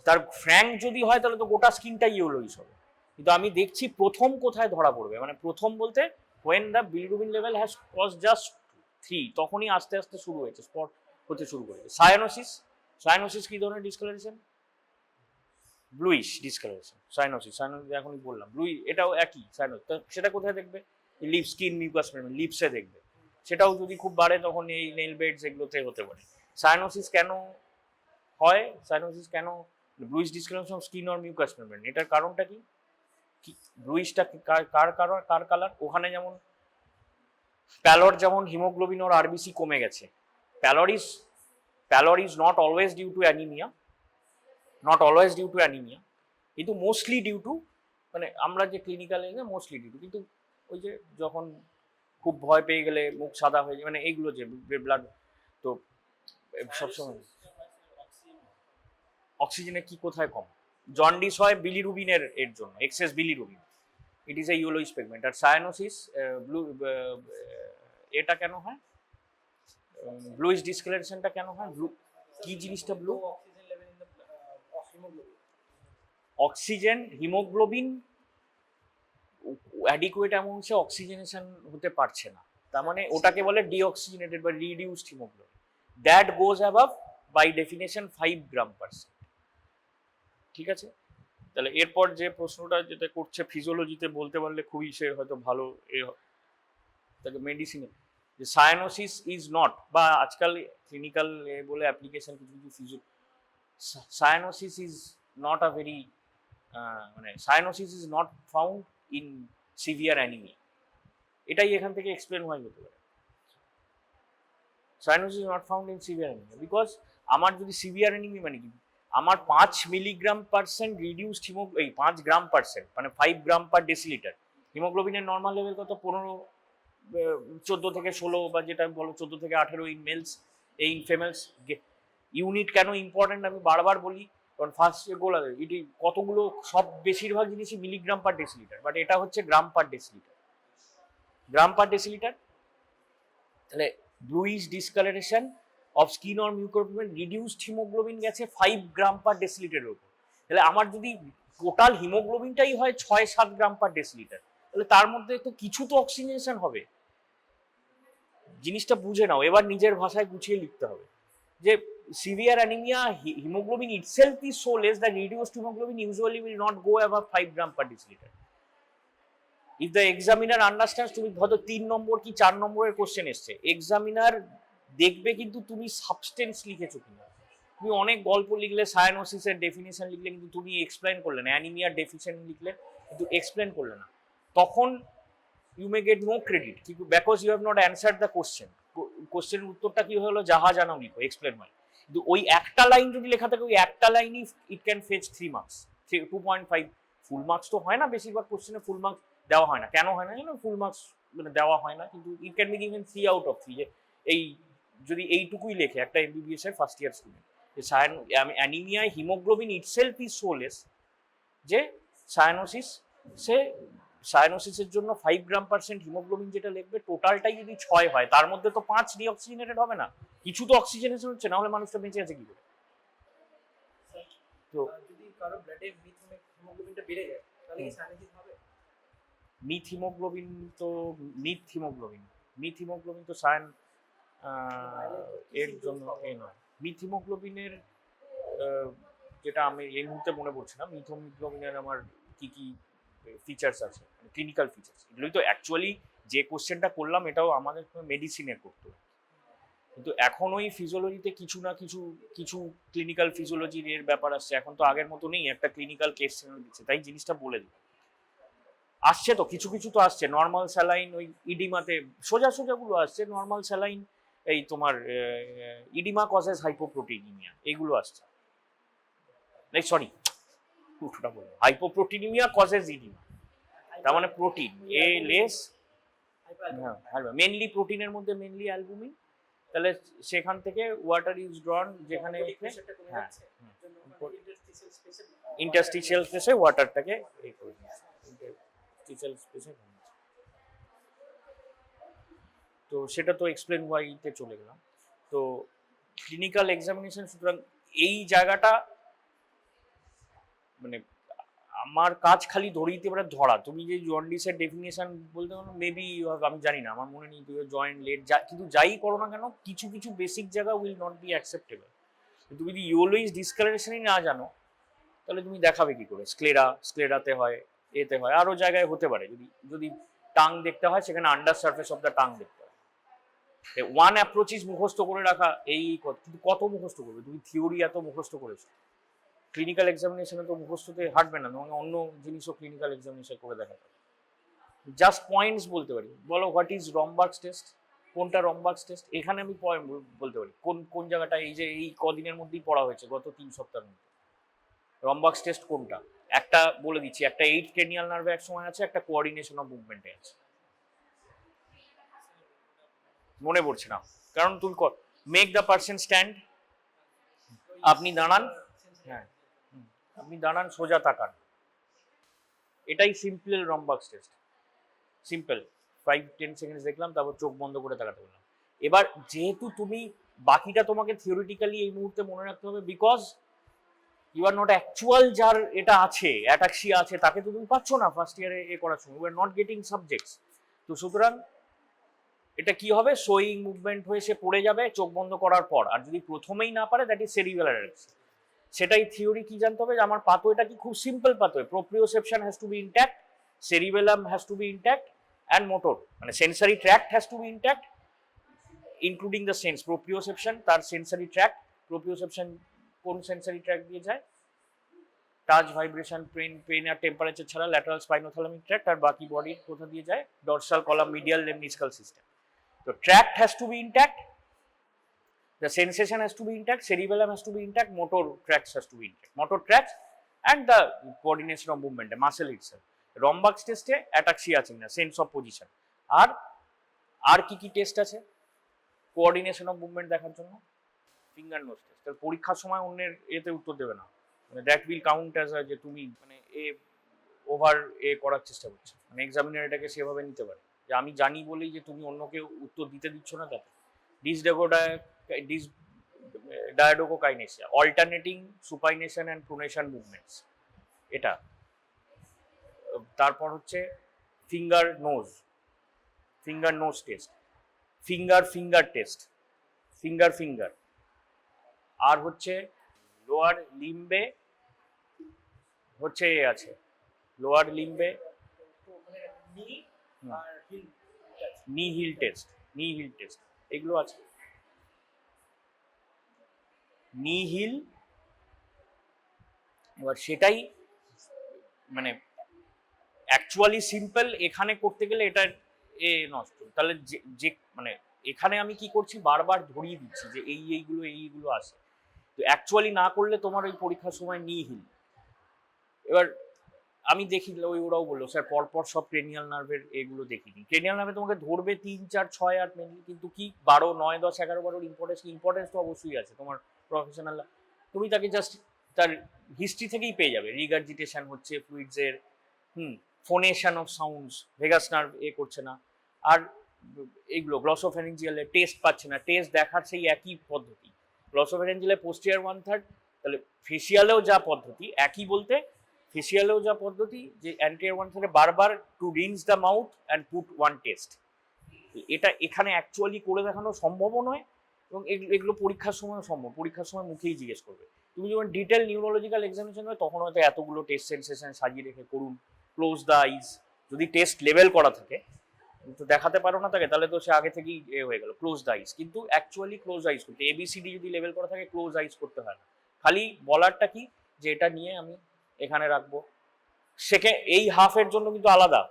তার ফ্র্যাঙ্ক যদি হয় তাহলে তো গোটা স্কিনটাই ইয়েলোইশ হবে, কিন্তু আমি দেখছি প্রথম কোথায় ধরা পড়বে, মানে প্রথম বলতে when the bilirubin level has cross just 3, তখনই আস্তে আস্তে শুরু হয়েছে, স্পট হতে শুরু করেছে। সায়ানোসিস কি ধরনের ডিসকালারেশন? Bluish discolouration. সায়ানোসিস এখনই বললাম, ব্লুই, এটাও একই সায়ানোসিস। সেটা কোথায় দেখবে? লিপ, স্কিন মিউকাস মেমব্রেন, লিপসে দেখবে। সেটাও যদি খুব বাড়ে তখন এই নেল বেডস এগুলোতে হতে পারে। সায়ানোসিস কেন হয়, সায়ানোসিস কেন, bluish discoloration skin or mucous membrane, এটার কারণটা কি? ব্লুইশটা কার কালার? ওখানে যেমন প্যালর, যেমন হিমোগ্লোবিন ওর আরবিসি কমে গেছে, pallor is not always due to anaemia, কিন্তু মোস্টলি ডিউ টু, মানে আমরা যে ক্লিনিক্যালে মোস্টলি ডিউ টু, কিন্তু ওই যে যখন খুব ভয় পেয়ে গেলে মুখ সাদা হয়ে যায়, মানে এইগুলো যে ব্লাড, তো সবসময় অক্সিজেনের কি কোথায় কম? জন্ডিস হয় বিলিরুবিনের এর জন্য, excess bilirubin, it is a yellowish pigment. আর সায়ানোসিস ব্লু, এটা কেন হয়, ব্লুইশ ডিসকালারেশনটা কেন হয়? ব্লু কি জিনিসটা? Blue Oxygen level in the of hemoglobin. Oxygen haemoglobin adequate অ্যামাউন্টসে অক্সিজেনেশন হতে পারছে না, তার মানে ওটাকে বলে ডিঅক্সিজেনেটেড বা reduced haemoglobin, that goes above by definition 5 গ্রাম/সেকেন্ড। ঠিক আছে, তাহলে এরপর যে প্রশ্নটা যেটা করছে ফিজিওলজিতে বলতে পারলে খুবই সে হয়তো ভালো তাকে মেডিসিনে, যে সায়ানোসিস ইজ নট, বা আজকাল ক্লিনিক্যাল বলে অ্যাপ্লিকেশন কিছু কিছু physio, cyanosis is not a very, মানে cyanosis is not found in severe anaemia, এটাই এখান থেকে এক্সপ্লেন হয় হতে পারে। Cyanosis is not found in severe anaemia because আমার যদি সিভিয়ার অ্যানিমিয়া মানে কি, আমার 5 মিলিগ্রাম% রিডিউসড এই 5 গ্রাম% মানে 5 গ্রাম/ডেসিলিটার, হিমোগ্লোবিনের নর্মাল লেভেল কত 14 থেকে 16, বা যেটা বলো 14 থেকে 18 ইন মেলস, এই ফিমেলস। ইউনিট কেন ইম্পর্টেন্ট আমি বারবার বলি, কারণ ফার্স্ট যে গোল আছে এটি কতগুলো, সব বেশিরভাগ জিনিসই মিলিগ্রাম/ডেসিলিটার, বাট এটা হচ্ছে গ্রাম/ডেসিলিটার, গ্রাম/ডেসিলিটার। তাহলে bluish discoloration of skin or মিউকোরমিন, রিডিউসড হিমোগ্লোবিন গেছে 5 গ্রাম/ডেসিলিটারের উপর। তাহলে আমার যদি টোটাল হিমোগ্লোবিনটাই হয় 6-7 গ্রাম/ডেসিলিটার, তাহলে তার মধ্যে তো কিছু তো অক্সিজেনেশন হবে। জিনিসটা বুঝে নাও, এবার নিজের ভাষায় গুছিয়ে লিখতে হবে যে severe anaemia haemoglobin itself is so less that reduced haemoglobin usually will not go above 5 gram per decilitre. If the examiner understands, তুমি হয়তো 3 নম্বর কি 4 নম্বরের কোশ্চেন এসছে, এক্সামিনার দেখবে কিন্তু তুমি সাবস্টেন্স লিখেছো কিনা। তুমি অনেক গল্প লিখলে, সায়ানোসিসের ডেফিনিশন লিখলে, কিন্তু তুমি এক্সপ্লেন করলে না, অ্যানিমিয়ার ডেফিশিয়েন্ট লিখলে কিন্তু এক্সপ্লেন করলে না, তখন you may get no credit, কিন্তু because you have not answered the question. কোশ্চেনের উত্তরটা কি হলো, যাহা জানাও লিখো, এক্সপ্লেন হয়, কিন্তু ওই একটা লাইন যদি লেখা থাকে, ওই একটা লাইনই it can fetch 3 marks, 2.5 full marks তো হয় না, বেশিরভাগ কোশ্চেনে ফুল মার্কস দেওয়া হয় না। কেন হয় না জানো, ফুল মার্কস মানে দেওয়া হয় না, কিন্তু ইট ক্যান বি গিভেন 3/3, যে এই যদি এইটুকুই লেখে একটা এমবিবিএস এর ফার্স্ট ইয়ার স্টুডেন্ট, যে অ্যানিমিয়ায় haemoglobin itself is so less, যে সায়ানোসিসের জন্য 5 গ্রাম% হিমোগ্লোবিন যেটা লিখবে, টোটালটাই যদি 6 হয়, তার মধ্যে তো 5 ডিঅক্সিজেনেটেড হবে না, কিছু তো অক্সিজেনেশন হচ্ছে, না হলে মানুষটা বেঁচে আছে কি করে। তো যদি কারো ব্লাডে হিমোগ্লোবিনটা বেড়ে যায় তাহলে কি সায়ানোসিস হবে? মিথ হিমোগ্লোবিন তো মিথ হিমোগ্লোবিন তো সায়ান এর জন্য এ নয়। মিথ হিমোগ্লোবিনের যেটা আমি এই মুহূর্তে মনে পড়ছে না, মিথ হিমোগ্লোবিনের আমার কি কি ফিচার্স আছে, ক্লিনিক্যাল ফিচার্স, এগুলোই তো অ্যাকচুয়ালি যে কোশ্চেনটা করলাম এটাও আমাদের মেডিসিনে করতে হবে, কিন্তু এখন ওই ফিজিওলজিতে কিছু না কিছু ক্লিনিক্যাল ফিজিওলজির এর ব্যাপার আসছে, এখন তো আগের মতো নেই, একটা ক্লিনিক্যাল কেস দিচ্ছে, তাই জিনিসটা বলে দিই। আসছে তো কিছু কিছু তো আসছে, নর্মাল স্যালাইন ওই ইডিমাতে সোজাগুলো আসছে, নর্মাল স্যালাইন, এই তোমার ইডিমা কজেস হাইপোপ্রোটিনিমিয়া, এগুলো আসছে, সরি উল্টোটা বলবো, হাইপোপ্রোটিনিমিয়া কজেস ইডিমা, তার মানে প্রোটিন এ লেস, হ্যাঁ মেনলি প্রোটিনের মধ্যে মেনলি অ্যালবুমিন, তাহলে সেখান থেকে ওয়াটার ইজ ড্রন, যেখানে হ্যাঁ ইন্টারস্টিশিয়াল স্পেসে ওয়াটারটাকে এই করে ইন্টারস্টিশিয়াল স্পেসে, তো সেটা তো এক্সপ্লেন ওয়াইতে চলে গেলাম। তো ক্লিনিক্যাল এক্সামিনেশন, সুতরাং এই জায়গাটা মানে আমার কাজ খালি ধরিয়ে দিতে পারে ধরা, তুমি যে জন্ডিসের ডেফিনেশন বলতে পারো মেবি, আমি জানি না, আমার মনে নেই, জয়েন্ট লেট কিন্তু যাই করো না কেন, কিছু কিছু বেসিক জায়গা উইল নট বি অ্যাকসেপ্টেবল। তুমি যদি ইউলোইজ ডিসকালারেশনই না জানো, তাহলে তুমি দেখাবে কি করে, স্ক্লেরাতে হয়, এতে হয়, আরো জায়গায় হতে পারে, যদি টাং দেখতে হয় সেখানে under surface of the tongue দেখতে হয়। ওয়ান অ্যাপ্রোচ ইজ মুখস্থ করে রাখা, কিন্তু কত মুখস্থ করবে তুমি, থিওরি এত মুখস্থ করেছো, ক্লিনিক্যাল এক্সামিনেশনে তো মুখস্থতে হাঁটবে না, তোমাকে অন্য জিনিসও ক্লিনিক্যাল এক্সামিনেশন করে দেখাতে হবে। জাস্ট পয়েন্টস বলতে পারি, বলো হোয়াট ইজ রমবার্গস টেস্ট, কোনটা রমবার্গস টেস্ট, এখানে আমি পয়েন্ট বলতে পারি, কোন জায়গাটা, এই যে এই কদিনের মধ্যেই পড়া হয়েছে, গত 3 সপ্তাহের মধ্যে রমবার্গস টেস্ট কোনটা, একটা বলে দিচ্ছি, একটা 8 ক্রেনিয়াল নার্ভে এক সময় আছে, একটা কোঅর্ডিনেশন অফ মুভমেন্টে আছে, মনে পড়ছে না, কারণ তুমি মেক দ্য পারসন স্ট্যান্ড, আপনি দাঁড়ান, হ্যাঁ আপনি দাঁড়ান, সোজা তাকান, এটাই সিম্পল রমবার্গস টেস্ট, সিম্পল 5-10 সেকেন্ডস দেখলাম, তারপর চোখ বন্ধ করে তাকাতে বললাম। এবার যেহেতু তুমি বাকিটা তোমাকে থিওরিটিক্যালি এই মুহূর্তে মনে রাখতে হবে, because you are not actual যার এটা আছে, অ্যাটাক্সিয়া আছে, তাকে তো তুমি পাচ্ছ না ফার্স্ট ইয়ারে এ করার সময়, you are not getting subjects. তো সুতরাং এটা কি হবে, সোয়িং মুভমেন্ট হয়ে সে পড়ে যাবে চোখ বন্ধ করার পর। আর যদি প্রথমেই না পারে, দ্যাট ইজ সেরিবেলার অ্যাটাক্সিয়া। সেটাই থিওরি কি জানতে হবে, যে আমার পাথওয়েটা কি, খুব simple pathway, proprioception has to be intact, cerebellum has to be intact, and motor মানে sensory tract has to be intact, including the sense. Proprioception তার সেন্সারি ট্র্যাক্ট, প্রোপ্রিওসেপশন কোন সেন্সারি ট্র্যাক্ট দিয়ে যায়, টাচ, ভাইব্রেশন, পেন আর temperature ছাড়া lateral spinothalamic tract, আর বাকি বডির কোথা দিয়ে যায়, ডরসাল কলাম, মিডিয়াল লেমনিসকাল সিস্টেম। তো tract has to be intact, the sensation has to be intact, cerebellum has to be intact, motor tracts has to be intact, motor tracts and the coordination of movement, the muscle itself. Rombax test A ataxia আছে না, sense of position। আর কি test আছে coordination of movement দেখার জন্য? Finger nose test. তাহলে পরীক্ষার সময় অন্যের এতে উত্তর দেবে না, মানে দ্যাট উইল কাউন্ট অ্যাজ যে তুমি মানে ওভার করার চেষ্টা করছো, মানে এক্সামিনার এটাকে সেভাবে নিতে পারে যে আমি জানি বলেই যে তুমি অন্যকে উত্তর দিতে দিচ্ছ না তাতে। Dysdiadochokinesia, alternating supination and pronation movements, এটা। তারপর হচ্ছে finger nose test, finger test, finger. আর হচ্ছে লোয়ার লিম্বে হচ্ছে আছে, লোয়ার লিম্বে নি হিল টেস্ট, এগুলো আছে। নি হিল, এবার সেটাই মানে অ্যাকচুয়ালি সিম্পল, এখানে করতে গেলে এটা নষ্ট। তাহলে যে মানে এখানে আমি কি করছি, বারবার ধরিয়ে দিচ্ছি যে এইগুলো আছে, তো অ্যাকচুয়ালি না করলে তোমার ওই পরীক্ষার সময় নি হিল। এবার আমি দেখি ওরাও বললো স্যার পরপর সব ক্রেনিয়াল নার্ভের এগুলো দেখিনি। ক্রেনিয়াল নার্ভে তোমাকে ধরবে 3, 4, 6, 8 মেনলি, কিন্তু কি 12, 9, 10, 11, 12 ইম্পর্টেন্স তো অবশ্যই আছে। তোমার প্রফেশনাল তুমি তাকে জাস্ট তার হিস্ট্রি থেকেই পেয়ে যাবে, রিগার্জিটেশন হচ্ছে ফ্লুইডসের, ফোনেশন অফ সাউন্ডস, ভেগাস নার্ভ করছে না, আর এইগুলো গ্লসোফ্যারিঞ্জিয়ালে টেস্ট পাচ্ছে না, টেস্ট দেখার সেই একই পদ্ধতি, গ্লসোফ্যারিঞ্জিয়ালে পোস্টিয়ার 1/3, তাহলে ফেসিয়ালেও যা পদ্ধতি একই, বলতে ফেসিয়ালেও যা পদ্ধতি যে অ্যান্টিয়ার 1/3 বারবার to rinse the mouth and put one test, এটা এখানে অ্যাকচুয়ালি করে দেখানো সম্ভবও নয়, এবং এগুলো পরীক্ষার সময় সম্ভব, পরীক্ষার সময় মুখেই জিজ্ঞেস করবে। তুমি যখন ডিটেল নিউরোলজিক্যাল এক্সামিনেশন হয় তখন হয়তো এতগুলো টেস্ট সেন্সেশন সাজিয়ে রেখে করুন, ক্লোজ দ্য আইজ, যদি টেস্ট লেভেল করা থাকে, তো দেখাতে পারো না তাকে, তাহলে তো সে আগে থেকেই হয়ে গেল ক্লোজ দ্য আইজ। কিন্তু অ্যাকচুয়ালি ক্লোজ আইজ করতে, ABCD যদি লেভেল করা থাকে ক্লোজ আইজ করতে হয় না, খালি বলারটা কি যে এটা নিয়ে আমি এখানে রাখবো। এই হাফের জন্য কিন্তু আলাদা,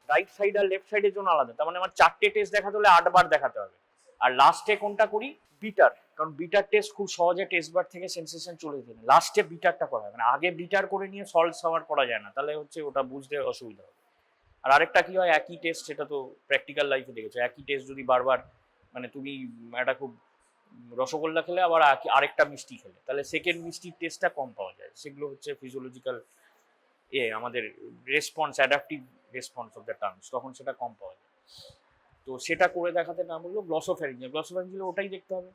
রাইট সাইড আর লেফট সাইডের জন্য আলাদা, তার মানে আমার 4টে টেস্ট দেখাতে হলে 8 বার দেখাতে হবে। আর লাস্টে কোনটা করি, বিটার, কারণ বিটার টেস্ট খুব সহজে টেস্ট বার থেকে সেন্সেশন চলে যেতে, লাস্টে বিটারটা করা হয়, মানে আগে বিটার করে নিয়ে সল্ট সাওয়ার করা যায় না, তাহলে হচ্ছে ওটা বুঝতে অসুবিধা হবে। আর আরেকটা কি হয়, একই টেস্ট, সেটা তো প্র্যাকটিক্যাল লাইফে দেখেছো, একই টেস্ট যদি বারবার, মানে তুমি একটা খুব রসগোল্লা খেলে আবার আরেকটা মিষ্টি খেলে, তাহলে সেকেন্ড মিষ্টির টেস্টটা কম পাওয়া যায়, সেগুলো হচ্ছে ফিজিওলজিক্যাল আমাদের response, adaptive response of the terms, তখন সেটা কম পাওয়া যায়। তো সেটা করে দেখাতে না বললো গ্লসোফ্যারিঞ্জিয়াল, ওটাই দেখতে হবে।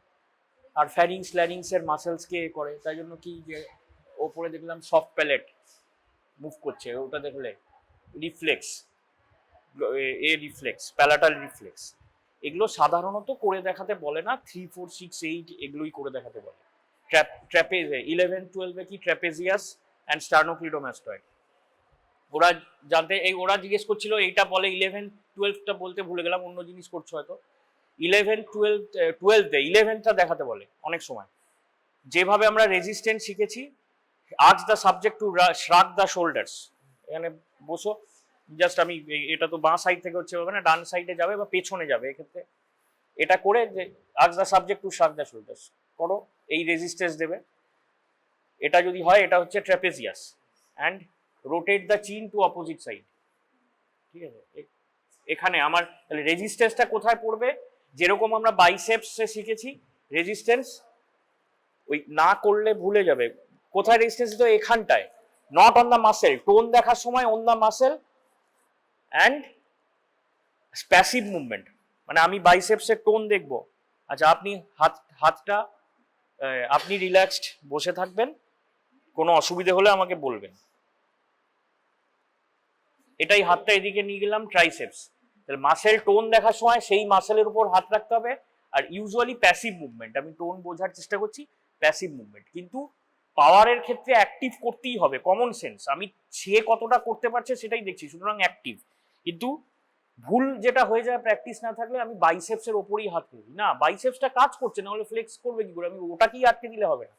আর ফ্যারিংস এর মাসেলসকে করে, তাই জন্য কি যে ওপরে দেখলাম সফট প্যালেট মুভ করছে, ওটা দেখলে রিফ্লেক্স, রিফ্লেক্স, প্যালাটাল রিফ্লেক্স, এগুলো সাধারণত করে দেখাতে বলে না, 3, 4, 6, 8 এগুলোই করে দেখাতে বলে। ট্র্যাপেজ 11, 12 কি ট্র্যাপেজিয়াস অ্যান্ড স্টার্নোক্লিডোমাস্টয়েড, ওরা জানতে ওরা জিজ্ঞেস করছিল, এইটা বলে 11, 12টা বলতে ভুলে গেলাম, অন্য জিনিস করছো হয়তো। 11, 12তে 11টা দেখাতে বলে অনেক সময়, যেভাবে আমরা রেজিস্ট্যান্স শিখেছি, ask the subject to শ্রাগ the shoulders, এখানে বসো, জাস্ট আমি এটা তো বাঁ সাইড থেকে হচ্ছে, না ডান সাইডে যাবে বা পেছনে যাবে, এক্ষেত্রে এটা করে যে ask the subject to শ্রাগ the shoulders করো, এই রেজিস্ট্যান্স দেবে, এটা যদি হয় এটা হচ্ছে ট্র্যাপেজিয়াস, অ্যান্ড রোটেট দ্য চিন টু অপোজিট সাইড, ঠিক আছে। এখানে আমার তাহলে রেজিস্ট্যান্সটা কোথায় পড়বে, যেরকম আমরা বাইসেপসে শিখেছি রেজিস্ট্যান্স, ওই না করলে ভুলে যাবে কোথায় রেজিস্ট্যান্স, তো এখানটায়, not on the muscle, tone দেখার সময় on the muscle and passive movement, মানে আমি বাইসেপসের টোন দেখবো, আচ্ছা আপনি হাতটা আপনি রিল্যাক্সড বসে থাকবেন, কোনো অসুবিধে হলে আমাকে বলবেন। এটাই হাতটা এদিকে নিয়ে গেলাম, ট্রাইসেপস। তাহলে মাসেল টোন দেখার সময় সেই মাসেলের উপর হাত রাখতে হবে। আর ইউজুয়ালি প্যাসিভ মুভমেন্ট, আমি টোন বোঝার চেষ্টা করছি, প্যাসিভ মুভমেন্ট। কিন্তু পাওয়ারের ক্ষেত্রে অ্যাক্টিভ করতেই হবে, কমন সেন্স। আমি সে কতটা করতে পারছে সেটাই দেখছি, সুতরাং অ্যাক্টিভ। কিন্তু ভুল যেটা হয়ে যায় প্র্যাকটিস না থাকলে, আমি বাইসেপসের ওপরই হাত দিই না, বাইসেপসটা কাজ করছে না হলে ফ্লেক্স করবে কি করে, আমি ওটাকেই আটকে দিলে হবে না।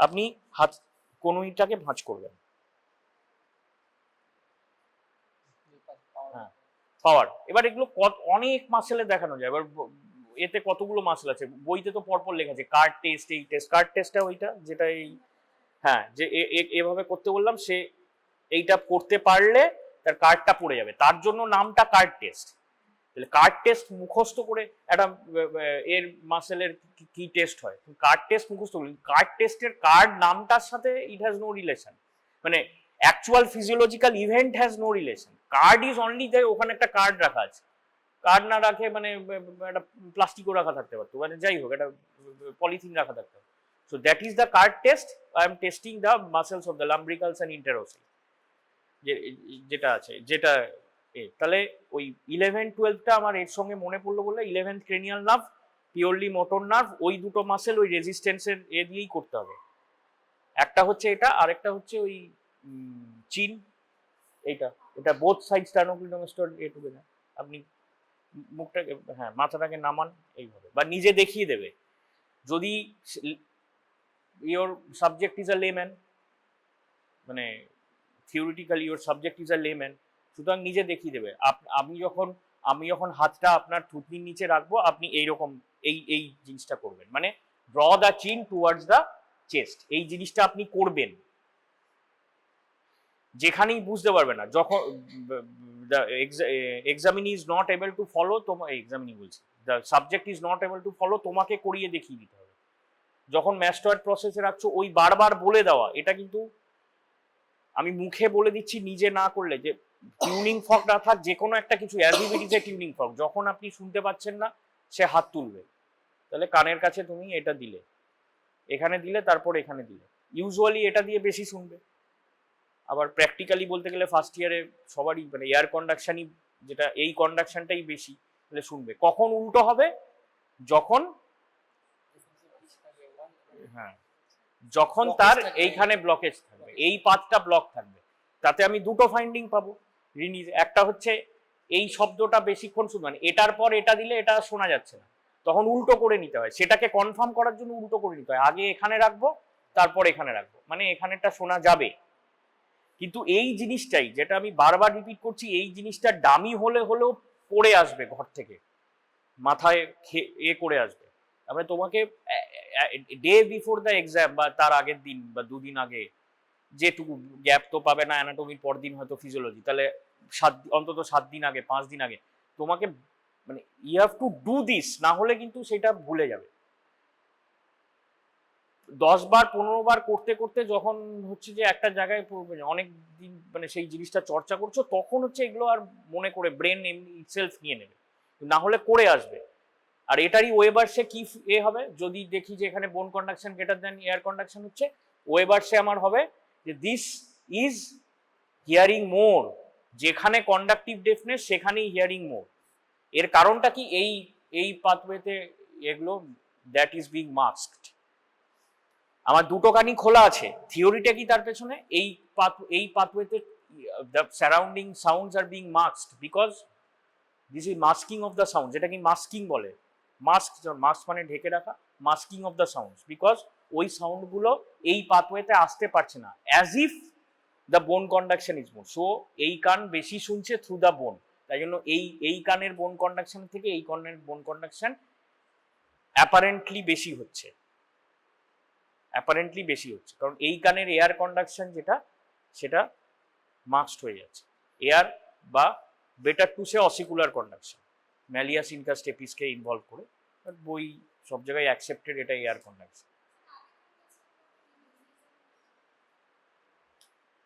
আপনি হাত কোনোইটাকে ভাঁজ করবেন। হ্যাঁ, পাওয়ার। এবার এগুলো অনেক মাসেলে দেখানো যায়। এবার এতে কতগুলো মাসেল আছে, বইতে তো পরপর লেখা আছে, কার্ড টেস্ট, এই টেস্ট, কার্ড টেস্টটা ওইটা যেটা এই, হ্যাঁ, যে এভাবে করতে বললাম, সে এইটা করতে পারলে তার কার্ডটা পড়ে যাবে, তার জন্য নামটা কার্ড টেস্ট। তাহলে কার্ড টেস্ট মুখস্থ করে একটা এর মাসেলের কি টেস্ট হয়, কার্ড টেস্ট মুখস্থ করলেন। কার্ড টেস্টের কার্ড নামটার সাথে ইট হ্যাজ নো রিলেশন, মানে actual physiological event has no relation. Card is only যে ওখানে একটা কার্ড রাখা আছে, কার্ড না রাখে মানে একটা প্লাস্টিকও রাখা থাকতে পারতো, মানে যাই হোক একটা পলিথিন রাখা থাকতে পারতো। So that is the card test. I am testing the muscles of the lumbricals and interossei, যেটা আছে, যেটা তাহলে ওই 11-12টা আমার এর সঙ্গে মনে পড়লো বলে, 11th cranial nerve, purely motor nerve, ওই দুটো মাসেল ওই রেজিস্ট্যান্সের দিয়েই করতে হবে। একটা হচ্ছে এটা, আরেকটা হচ্ছে ওই চিন, এইটা, এটা বোথ সাইড স্টার্নোক্লিনোমাস্টার টুগেদার। আপনি মুখটাকে, হ্যাঁ, মাথাটাকে নামান এইভাবে, বা নিজে দেখিয়ে দেবে। যদি your subject is a layman, মানে theoretically your subject is a layman, সুতরাং নিজে দেখিয়ে দেবে। আমি যখন হাতটা আপনার থুতনির নিচে রাখবো, আপনি এইরকম এই জিনিসটা করবেন, মানে draw the chin towards the chest, এই জিনিসটা আপনি করবেন। যেখানেই বুঝতে পারবে না, যখন examinee is not able to follow, examinee বলছি, the subject is not able to follow, তোমাকে করিয়ে দেখিয়ে দিতে হবে। যখন ম্যাস্টার্ড প্রসেসে রাখছো, ওই বারবার বলে দেওয়া, এটা কিন্তু আমি মুখে বলে দিচ্ছি, নিজে না করলে, যে টিউনিং ফক না থাক, যে কোনো একটা কিছু, as if it is a tuning fork, যখন আপনি শুনতে পাচ্ছেন না, সে হাত তুলবে। তাহলে কানের কাছে তুমি এটা দিলে, এখানে দিলে, তারপর এখানে দিলে, ইউজুয়ালি এটা দিয়ে বেশি শুনবে। আবার প্র্যাকটিক্যালি বলতে গেলে ফার্স্ট ইয়ারে সবারই মানে এয়ার কন্ডাকশনই, যেটা এই কন্ডাকশনটাই বেশি, তাহলে শুনবে। কখন উল্টো হবে, যখন, হ্যাঁ, যখন তার এইখানে ব্লকেজ থাকবে, এই পাতটা ব্লক থাকবে। তাতে আমি দুটো ফাইন্ডিং পাবো রিনিজ। একটা হচ্ছে এই শব্দটা বেশিক্ষণ শুনবে, মানে এটার পর এটা দিলে এটা শোনা যাচ্ছে না, তখন উল্টো করে নিতে হয়, সেটাকে কনফার্ম করার জন্য উল্টো করে নিতে হয়। আগে এখানে রাখবো, তারপর এখানে রাখবো, মানে এখানেটা শোনা যাবে। কিন্তু এই জিনিসটাই, যেটা আমি বারবার রিপিট করছি, এই জিনিসটা ডামি হলেও পড়ে আসবে ঘর থেকে, মাথায় করে আসবে। তারপরে তোমাকে ডে বিফোর দ্য এক্সাম বা তার আগের দিন বা দুদিন আগে, যেটুকু গ্যাপ তো পাবে না, অ্যানাটমির পর দিন হয়তো ফিজিওলজি, তাহলে অন্তত 7 দিন আগে, 5 দিন আগে তোমাকে, মানে you have to do this, না হলে কিন্তু সেটা ভুলে যাবে। 10 বার 15 বার করতে করতে যখন হচ্ছে যে একটা জায়গায় অনেক দিন মানে সেই জিনিসটা চর্চা করছো, তখন হচ্ছে এগুলো আর মনে করে ব্রেন এমনি ইটসেলফ নিয়ে নেবে, না হলে করে আসবে। আর এটারই ওয়েবার্সে কি হবে, যদি দেখি যে এখানে বোন conduction greater than air conduction হচ্ছে, ওয়েবার্সে আমার হবে যে দিস ইজ হিয়ারিং মোর, যেখানে কন্ডাকটিভ ডেফনেস সেখানেই হিয়ারিং মোর। এর কারণটা কি, এই পাথওয়েতে এগুলো, দ্যাট ইজ বিং মাস্কড। আমার দুটো কানই খোলা আছে, থিওরিটা কি তার পেছনে, এই পাথওয়েতে the surrounding sounds are being masked because this is masking of the sound, যেটা কি মাস্কিং বলে। মাস্ক মানে ঢেকে রাখা, masking of the sounds, because ওই সাউন্ডগুলো এই পাথওয়েতে আসতে পারছে না, as if the bone conduction is more. So এই কান বেশি শুনছে থ্রু দ্য বোন, তাই জন্য এই কানের বোন কন্ডাকশন থেকে এই কানের বোন কন্ডাকশন অ্যাপারেন্টলি বেশি হচ্ছে, কারণ এই কানের এয়ার কন্ডাকশন যেটা, সেটা মাস্কড হয়ে যাচ্ছে। এয়ার বা better to say ossicular conduction, malleus incus স্টেপিসকে ইনভলভ করে, বাট বই সব জায়গায় অ্যাকসেপ্টেড এটা এয়ার কন্ডাকশন।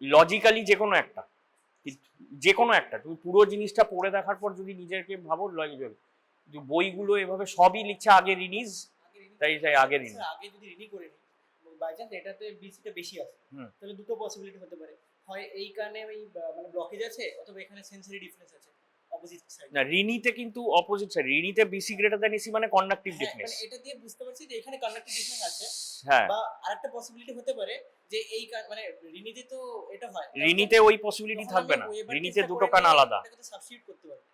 লজিক্যালি যে কোনো একটা তুমি পুরো জিনিসটা পড়ে দেখার পর যদি নিজেকে ভাবো, লজিক্যাল বইগুলো এভাবে সবই লিখছে আগে রিনিজ, তাই আগে রিনিজ। আগে যদি রিনি করে নি, বাই চান্স এটাতে বিসিটা বেশি আছে, হুম। তাহলে দুটো পসিবিলিটি হতে পারে, হয় এই কানে ওই মানে ব্লকেজ আছে, অথবা এখানে সেন্সরি ডিফারেন্স আছে অপোজিট সাইড। না, রিনিতে কিন্তু অপোজিট সাইড, রিনিতে বিসি গ্রেটার দ্যান এসি মানে কন্ডাক্টিভ হ্যাঁ, ডিফনেস। মানে এটা দিয়ে বুঝতে পারছি যে এখানে কন্ডাক্টিভ ডিফারেন্স আছে। হ্যাঁ, বা আরেকটা পসিবিলিটি হতে পারে যে এই মানে রিনিতে তো এটা হয়, রিনিতে ওই পসিবিলিটি তখন থাকবে আমি না, ওয়েবার রিনিতে টেস্টটা দুটো করে কান নিয়ে আলাদা। এটাকে তো সাবস্টিটিউট করতে পারবো।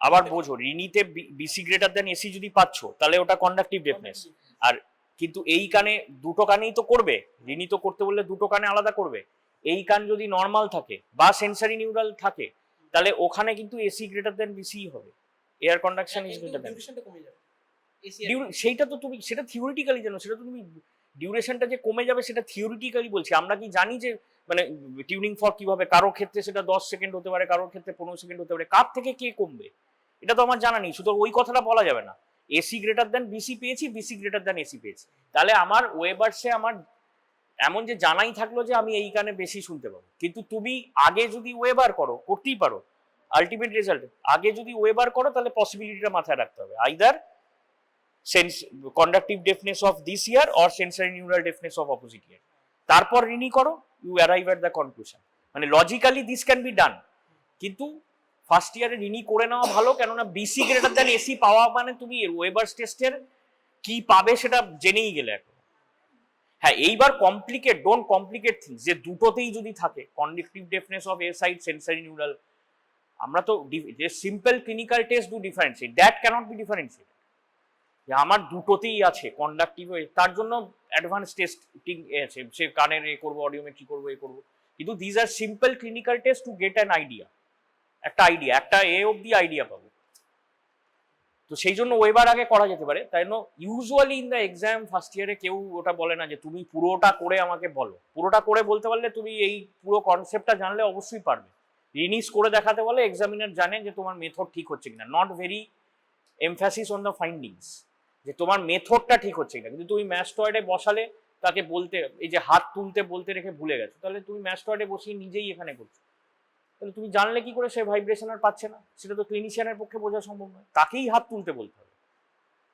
আবার বোঝো, রিনিতে বিসি গ্রেটার দ্যান এসি যদি পাচ্ছ তাহলে ওটা কন্ডাক্টিভ ডিফনেস। আর কিন্তু এই কানে দুটো কানেই তো করবে, রিনি তো করতে বললে দুটো কানে আলাদা করবে। এই কান যদি নর্মাল থাকে বা সেন্সারি নিউরাল থাকে তাহলে ওখানে কিন্তু এসি গ্রেটার দ্যান বিসি হবে, air conduction is greater than. ডিউরেশনটা কমে যাবে এসি। সেইটা তো তুমি সেটা থিওরিটিক্যালি জানো, সেটা তো তুমি ডিউরেশনটা যে কমে যাবে সেটা থিওরিটিক্যালি বলছি। আমরা কি জানি যে মানে টিউনিং ফর্ক কিভাবে, কারোর ক্ষেত্রে সেটা 10 সেকেন্ড হতে পারে, কারোর ক্ষেত্রে 15 সেকেন্ড হতে পারে, কার থেকে কে কমবে এটা তো আমার জানা নেই। শুধু ওই কথাটা বলা যাবে না এসি গ্রেটার দ্যান বিসি পেয়েছি, বিসি গ্রেটার দ্যান এসি পেয়েছি, তাহলে আমার ওয়েবার্সে আমার এমন যে জানাই থাকলো যে আমি এই কানে বেশি শুনতে পাবো। কিন্তু তুমি আগে যদি ওয়েবার করো, করতেই পারো, আলটিমেট রেজাল্ট আগে যদি ওয়েবার করো তাহলে পসিবিলিটিটা মাথায় রাখতে হবে, either sense conductive deafness of this ear or sensory neural deafness of opposite ear, তারপর রিনি করো, you arrive at the conclusion. মানে logically this can be done, কিন্তু ফার্স্ট ইয়ারে রিনি করে নেওয়া ভালো, কেননা বিসি গ্রেটার দ্যান এসি পাওয়া মানে তুমি ওয়েবার্স টেস্টের কি পাবে সেটা জেনেই গেলে এখন। হ্যাঁ, এইবার ডোন্ট কমপ্লিকেট থিংস, যে দুটোতেই যদি থাকে conductive deafness of a side sensory neural, আমরা তো যে simple clinical test do differentiate, that can't be differentiate যে আমার দুটোতেই আছে কন্ডাক্টিভ, তার জন্য অ্যাডভান্স টেস্টিং আছে, সে কানের এ করবো, অডিওমেট্রি করবো, এ করবো, কিন্তু these are simple clinical test to get an idea, একটা এ অব্দি আইডিয়া পাবো। তো সেই জন্য ওয়েবার আগে করা যেতে পারে। তাই জন্য usually in the exam first ইয়ারে কেউ ওটা বলে না যে তুমি পুরোটা করে আমাকে বলো। পুরোটা করে বলতে পারলে তুমি এই পুরো কনসেপ্টটা জানলে অবশ্যই পারবে। রিনিস করে দেখাতে বলে এক্সামিনার জানে যে তোমার মেথড ঠিক হচ্ছে কিনা, not very emphasis on the findings, যে তোমার মেথডটা ঠিক হচ্ছে কিনা। কিন্তু তুমি ম্যাস্টয়েডে বসালে তাকে বলতে, এই যে হাত তুলতে বলতে রেখে ভুলে গেছো, তাহলে তুমি ম্যাস্টয়েডে বসিয়ে নিজেই এখানে করছো, তাহলে তুমি জানলে কি করে সে ভাইব্রেশন আর পাচ্ছে না? সেটা তো ক্লিনিশিয়ানের পক্ষে বোঝা সম্ভব নয়, তাকেই হাত তুলতে বলতে হবে।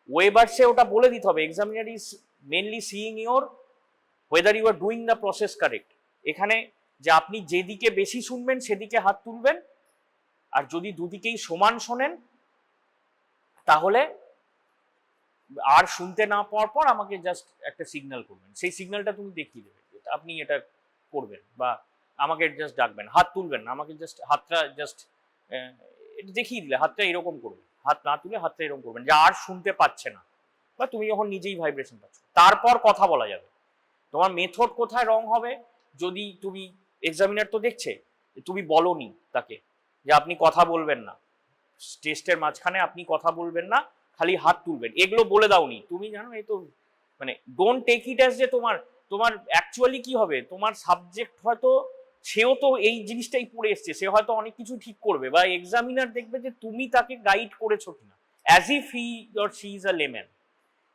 ওয়েবার্সে ওটা বলে দিতে হবে, examiner is mainly seeing your whether you are doing the process correct. এখানে যে আপনি যেদিকে বেশি শুনবেন সেদিকে হাত তুলবেন, আর যদি দুদিকেই সমান শোনেন তাহলে আর শুনতে না পাওয়ার পর আমাকে জাস্ট একটা সিগন্যাল করবেন, সেই সিগন্যালটা তুমি দেখিয়ে দেবে আপনি এটা করবেন, বা আমাকে জাস্ট ডাকবেন, হাত তুলবেন না, আমাকে জাস্ট হাতটা জাস্ট দেখিয়ে দিলে হাতটা এরকম করবেন, হাত না তুলে হাতটা এরকম করবেন, যে আর শুনতে পাচ্ছে না, বা তুমি যখন নিজেই ভাইব্রেশন পাচ্ছ তারপর কথা বলা যাবে। তোমার মেথড কোথায় রং হবে, যদি তুমি এক্সামিনার তো দেখছে তুমি বলনি তাকে যে আপনি কথা বলবেন না, টেস্টের মাঝখানে আপনি কথা বলবেন না, খালি হাত তুলবেন, এগুলো বলে দাওনি, তুমি জানো এই তো মানে ডোন্ট টেক ইট অ্যাজ যে তোমার তোমার অ্যাকচুয়ালি কি হবে, তোমার সাবজেক্ট হয়তো সেও তো এই জিনিসটাই পড়ে এসছে, সে হয়তো অনেক কিছু ঠিক করবে, বা এক্সামিনার দেখবে যে তুমি তাকে গাইড করেছো কিনা, as if he or she is a layman.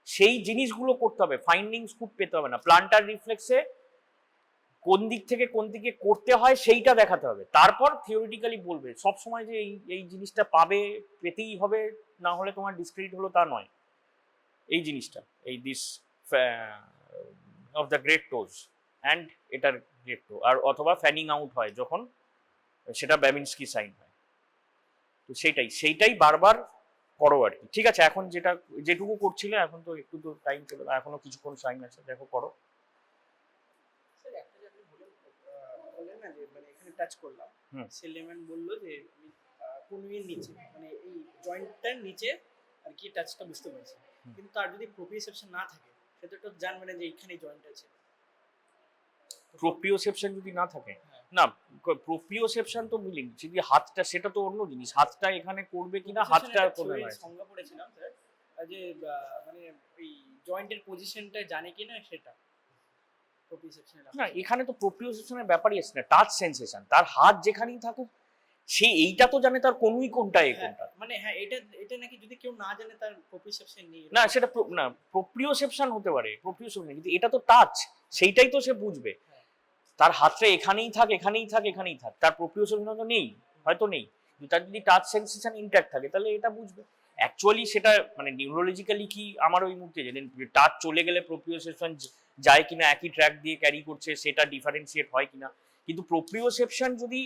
সেই জিনিসগুলো করতে হবে, ফাইন্ডিংস খুব পেতে হবে না, প্লান্টার রিফ্লেক্সে কোন দিক থেকে কোন দিকে করতে হয় সেইটা দেখাতে হবে, তারপর থিওরিটিক্যালি বলবে। সবসময় যে এই জিনিসটা পেতেই হবে, না হলে তোমার ডিসক্রেডিট হলো তা নয়। এই জিনিসটা এই this of the great টোজ and এটার গ্রেট টো, আর অথবা ফ্যানিং আউট হয় যখন, সেটা ব্যামিনস্কি সাইন হয়। তো সেইটাই বারবার করো আর কি। ঠিক আছে, এখন যেটুকু করছিলে, এখন তো একটু তো টাইম চলে, এখনো কিছুক্ষণ টাইম আছে, দেখো করো। স্যার একটা যে আপনি বললেন না যে মানে এখানে টাচ করলাম, সেলেম্যান বললো যে আমি কনুইয়ের নিচে মানে এই জয়েন্টটার নিচে আর কি টাচটা বুঝতে পারছি, কিন্তু তার যদি প্রোপ্রিওসেপশন না থাকে সে তো জানবে না যে এইখানে জয়েন্ট আছে। প্রোপ্রিওসেপশন যদি না থাকে, না প্রোপ্রিওসেপশন তো মিলিং, যদি হাতটা সেটা তো অন্য জিনিস, হাতটা এখানে করবে কিনা, হাতটা কোথায় হয় সংজ্ঞা পড়েছিলাম স্যার, যে মানে এই জয়েন্টের পজিশনটা জানে কিনা সেটা প্রোপ্রিওসেপশনের। না, এখানে তো প্রোপ্রিওসেপশনের ব্যাপারই আসছে না, টাচ সেন্সেশন, তার হাত যেখানেই থাকুক সে এইটা তো জানে তার কোনই কোনটা এ কোনটা। মানে হ্যাঁ, এটা নাকি যদি কেউ না জানে তার প্রোপ্রিওসেপশন নেই, না সেটা না প্রোপ্রিওসেপশন হতে পারে, প্রোপ্রিওসেপশন, কিন্তু এটা তো টাচ, সেইটাই তো সে বুঝবে, তার হাতটা এখানেই থাক এখানেই থাক এখানেই থাক, তার প্রোপ্রিওসেপশন তো নেই, হয়তো নেই, কিন্তু তার যদি টাচ সেন্সেশন ইনট্যাক্ট থাকে তাহলে এটা বুঝবে। অ্যাকচুয়ালি সেটা মানে নিউরোলজিক্যালি কি আমার ওই মুহূর্তে টাচ চলে গেলে প্রোপ্রিওসেপশন যায় কিনা, একই ট্র্যাক দিয়ে ক্যারি করছে সেটা ডিফারেন্সিয়েট হয় কিনা। কিন্তু প্রোপ্রিওসেপশন যদি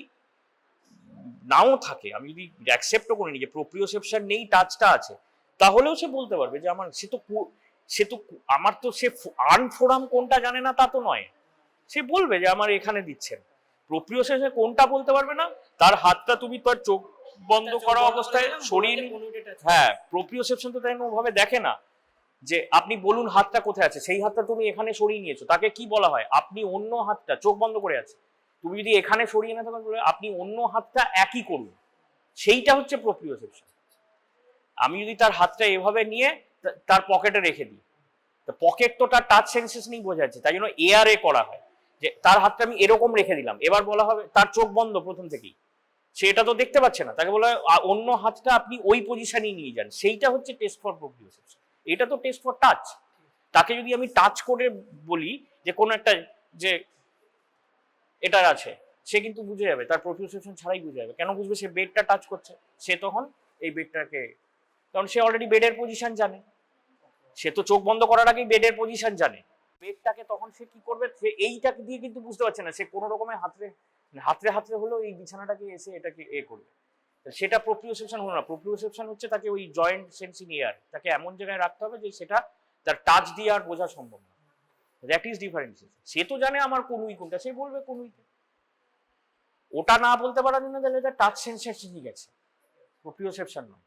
নাও থাকে, আমি যদি অ্যাকসেপ্টও করে নিই যে প্রোপ্রিওসেপশন নেই, টাচটা আছে, তাহলেও সে বলতে পারবে যে আমার সে তো আমার তো সে আনফোরাম কোনটা জানে না তা তো নয়। সে বলবে যে আমার এখানে দিচ্ছেন। প্রোপ্রিওসেপশন কোনটা বলতে পারবে না, তার হাতটা তুমি তোর চোখ বন্ধ করা অবস্থায় সরিয়ে হ্যাঁ, প্রোপ্রিওসেপশন তো তাই ওভাবে দেখে না যে আপনি বলুন হাতটা কোথায় আছে, সেই হাতটা তুমি এখানে সরিয়ে নিয়েছো, তাকে কি বলা হয়, আপনি অন্য হাতটা চোখ বন্ধ করে আছে, তুমি যদি এখানে সরিয়ে না থাকেন আপনি অন্য হাতটা একই করুন, সেইটা হচ্ছে প্রোপ্রিওসেপশন। আমি যদি তার হাতটা এভাবে নিয়ে তার পকেটে রেখে দিই, তো পকেট তো তার টাচ সেন্সেশনই বোঝা যাচ্ছে, তাই জন্য এআরএ করা হয় যে তার হাতটা আমি এরকম রেখে দিলাম, এবার বলা হবে তার চোখ বন্ধ প্রথম থেকেই, সে এটা তো দেখতে পাচ্ছে না, তাকে বলা হয় অন্য হাতটা আপনি ওই পজিশনেই নিয়ে যান, সেইটা হচ্ছে টেস্ট ফর প্রোপ্রিওসেপশন। এটা তো টেস্ট ফর টাচ। তাকে যদি আমি টাচ করে বলি যে কোন একটা যে এটার আছে, সে কিন্তু বুঝে যাবে, তার প্রোপ্রিওসেপশন ছাড়াই বুঝে যাবে। কেন বুঝবে? সে বেডটা টাচ করছে, সে তখন এই বেডটাকে, কারণ সে অলরেডি বেডের পজিশন জানে, সে তো চোখ বন্ধ করার আগেই বেডের পজিশন জানে। বেডটাকে তখন সে কি করবে, সে এইটাকে দিয়ে কিন্তু বুঝতে পারছে না, সে কোনো রকমের হাতরে হাতরে হলেও এই বিছানাটাকে এসে এটাকে করবে, সেটা প্রোপ্রিওসেপশন হলো না। প্রোপ্রিওসেপশন হচ্ছে তাকে ওই জয়েন্ট সেন্সিং এয়ার, তাকে এমন জায়গায় রাখতে হবে যে সেটা তার টাচ দিয়ে আর বোঝা সম্ভব না। That is differentiation. সে তো জানে আমার কনুই কোনটা, সে বলবে কনুইতে। ওটা না বলতে পারার জন্য তাহলে টাচ সেন্সেশনই গেছে, প্রোপ্রিওসেপশন নয়।